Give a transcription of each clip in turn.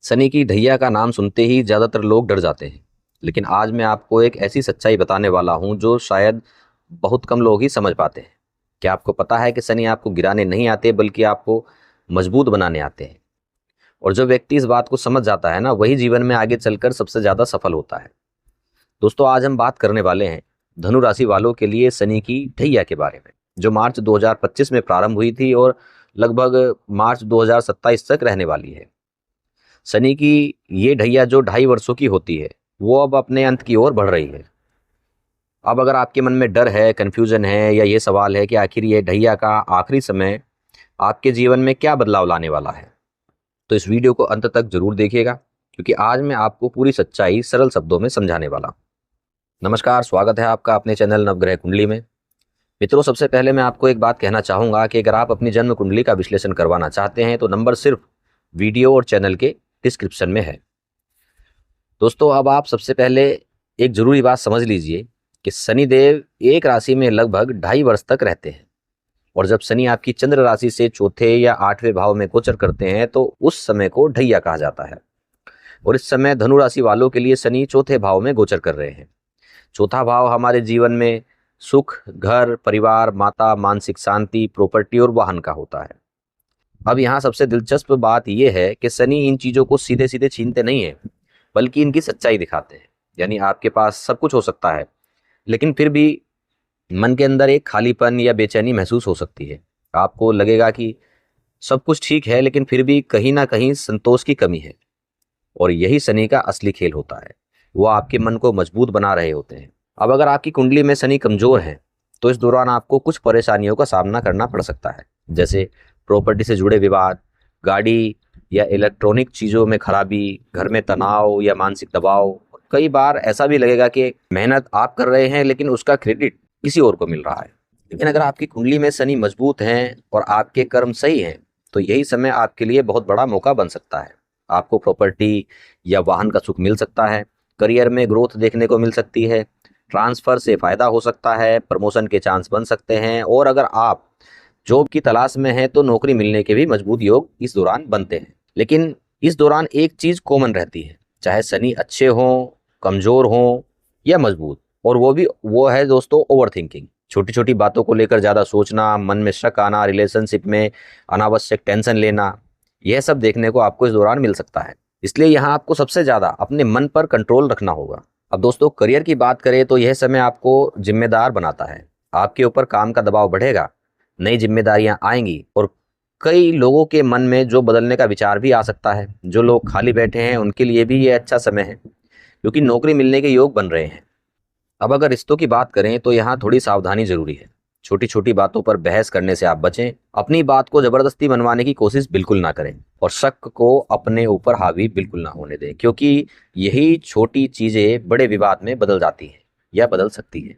शनि की ढैया का नाम सुनते ही ज़्यादातर लोग डर जाते हैं, लेकिन आज मैं आपको एक ऐसी सच्चाई बताने वाला हूं जो शायद बहुत कम लोग ही समझ पाते हैं। क्या आपको पता है कि शनि आपको गिराने नहीं आते बल्कि आपको मजबूत बनाने आते हैं। और जो व्यक्ति इस बात को समझ जाता है ना, वही जीवन में आगे चलकर सबसे ज़्यादा सफल होता है। दोस्तों, आज हम बात करने वाले हैं धनु राशि वालों के लिए शनि की ढैया के बारे में, जो मार्च 2025 में प्रारंभ हुई थी और लगभग मार्च 2027 तक रहने वाली है। शनि की ये ढैया जो 2.5 वर्षों की होती है, वो अब अपने अंत की ओर बढ़ रही है। अब अगर आपके मन में डर है, कन्फ्यूजन है या ये सवाल है कि आखिर ये ढैया का आखिरी समय आपके जीवन में क्या बदलाव लाने वाला है, तो इस वीडियो को अंत तक जरूर देखिएगा, क्योंकि आज मैं आपको पूरी सच्चाई सरल शब्दों में समझाने वाला हूं। नमस्कार, स्वागत है आपका अपने चैनल नवग्रह कुंडली में। मित्रों, सबसे पहले मैं आपको एक बात कहना चाहूँगा कि अगर आप अपनी जन्म कुंडली का विश्लेषण करवाना चाहते हैं तो नंबर सिर्फ वीडियो और चैनल के डिस्क्रिप्शन में है। दोस्तों, अब आप सबसे पहले एक जरूरी बात समझ लीजिए कि शनिदेव एक राशि में लगभग 2.5 वर्ष तक रहते हैं, और जब शनि आपकी चंद्र राशि से चौथे या 8वें भाव में गोचर करते हैं तो उस समय को ढैया कहा जाता है। और इस समय धनु राशि वालों के लिए शनि चौथे भाव में गोचर कर रहे हैं। चौथा भाव हमारे जीवन में सुख, घर, परिवार, माता, मानसिक शांति, प्रॉपर्टी और वाहन का होता है। अब यहाँ सबसे दिलचस्प बात यह है कि शनि इन चीज़ों को सीधे सीधे छीनते नहीं है, बल्कि इनकी सच्चाई दिखाते हैं। यानी आपके पास सब कुछ हो सकता है, लेकिन फिर भी मन के अंदर एक खालीपन या बेचैनी महसूस हो सकती है। आपको लगेगा कि सब कुछ ठीक है, लेकिन फिर भी कहीं ना कहीं संतोष की कमी है। और यही शनि का असली खेल होता है, वो आपके मन को मजबूत बना रहे होते हैं। अब अगर आपकी कुंडली में शनि कमजोर है तो इस दौरान आपको कुछ परेशानियों का सामना करना पड़ सकता है, जैसे प्रॉपर्टी से जुड़े विवाद, गाड़ी या इलेक्ट्रॉनिक चीज़ों में खराबी, घर में तनाव या मानसिक दबाव। कई बार ऐसा भी लगेगा कि मेहनत आप कर रहे हैं लेकिन उसका क्रेडिट किसी और को मिल रहा है। लेकिन अगर आपकी कुंडली में शनि मजबूत हैं और आपके कर्म सही हैं तो यही समय आपके लिए बहुत बड़ा मौका बन सकता है। आपको प्रॉपर्टी या वाहन का सुख मिल सकता है, करियर में ग्रोथ देखने को मिल सकती है, ट्रांसफर से फायदा हो सकता है, प्रमोशन के चांस बन सकते हैं, और अगर आप जॉब की तलाश में हैं तो नौकरी मिलने के भी मजबूत योग इस दौरान बनते हैं। लेकिन इस दौरान एक चीज कॉमन रहती है, चाहे शनि अच्छे हों, कमजोर हों या मजबूत, और वो है दोस्तों ओवर थिंकिंग। छोटी छोटी बातों को लेकर ज्यादा सोचना, मन में शक आना, रिलेशनशिप में अनावश्यक टेंशन लेना, यह सब देखने को आपको इस दौरान मिल सकता है। इसलिए यहाँ आपको सबसे ज्यादा अपने मन पर कंट्रोल रखना होगा। अब दोस्तों, करियर की बात करें तो यह समय आपको जिम्मेदार बनाता है। आपके ऊपर काम का दबाव बढ़ेगा, नई जिम्मेदारियां आएंगी, और कई लोगों के मन में जो बदलने का विचार भी आ सकता है। जो लोग खाली बैठे हैं उनके लिए भी ये अच्छा समय है, क्योंकि नौकरी मिलने के योग बन रहे हैं। अब अगर रिश्तों की बात करें तो यहाँ थोड़ी सावधानी जरूरी है। छोटी छोटी बातों पर बहस करने से आप बचें। अपनी बात को जबरदस्ती मनवाने की कोशिश बिल्कुल ना करें, और शक को अपने ऊपर हावी बिल्कुल ना होने दें, क्योंकि यही छोटी चीजें बड़े विवाद में बदल जाती हैं या बदल सकती हैं।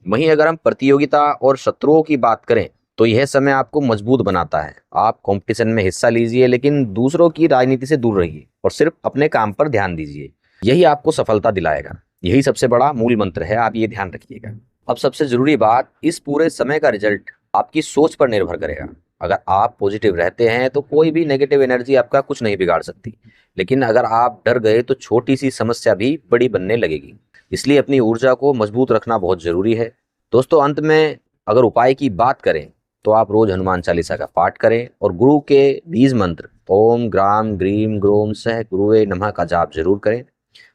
वहीं अगर हम प्रतियोगिता और शत्रुओं की बात करें तो यह समय आपको मजबूत बनाता है। आप कंपटीशन में हिस्सा लीजिए, लेकिन दूसरों की राजनीति से दूर रहिए और सिर्फ अपने काम पर ध्यान दीजिए। यही आपको सफलता दिलाएगा। यही सबसे बड़ा मूल मंत्र है, आप ये ध्यान रखिएगा। अब सबसे जरूरी बात, इस पूरे समय का रिजल्ट आपकी सोच पर निर्भर करेगा। अगर आप पॉजिटिव रहते हैं तो कोई भी नेगेटिव एनर्जी आपका कुछ नहीं बिगाड़ सकती, लेकिन अगर आप डर गए तो छोटी सी समस्या भी बड़ी बनने लगेगी। इसलिए अपनी ऊर्जा को मजबूत रखना बहुत जरूरी है। दोस्तों, अंत में अगर उपाय की बात करें तो आप रोज हनुमान चालीसा का पाठ करें और गुरु के बीज मंत्र ओम ग्राम ग्रीम ग्रोम सह गुरुवे नमः का जाप जरूर करें,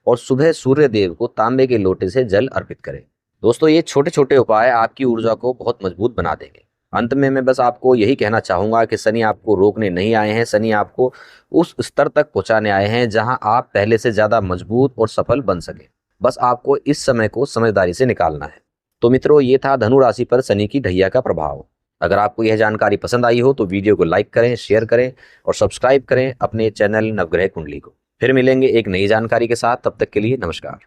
और सुबह सूर्य देव को तांबे के लोटे से जल अर्पित करें। दोस्तों, ये छोटे छोटे उपाय आपकी ऊर्जा को बहुत मजबूत बना देंगे। अंत में मैं बस आपको यही कहना चाहूंगा कि शनि आपको रोकने नहीं आए हैं। शनि आपको उस स्तर तक पहुंचाने आए हैं जहां आप पहले से ज्यादा मजबूत और सफल बन सके। बस आपको इस समय को समझदारी से निकालना है। तो मित्रों, ये था धनु राशि पर शनि की ढैया का प्रभाव। अगर आपको यह जानकारी पसंद आई हो तो वीडियो को लाइक करें, शेयर करें और सब्सक्राइब करें अपने चैनल नवग्रह कुंडली को। फिर मिलेंगे एक नई जानकारी के साथ। तब तक के लिए नमस्कार।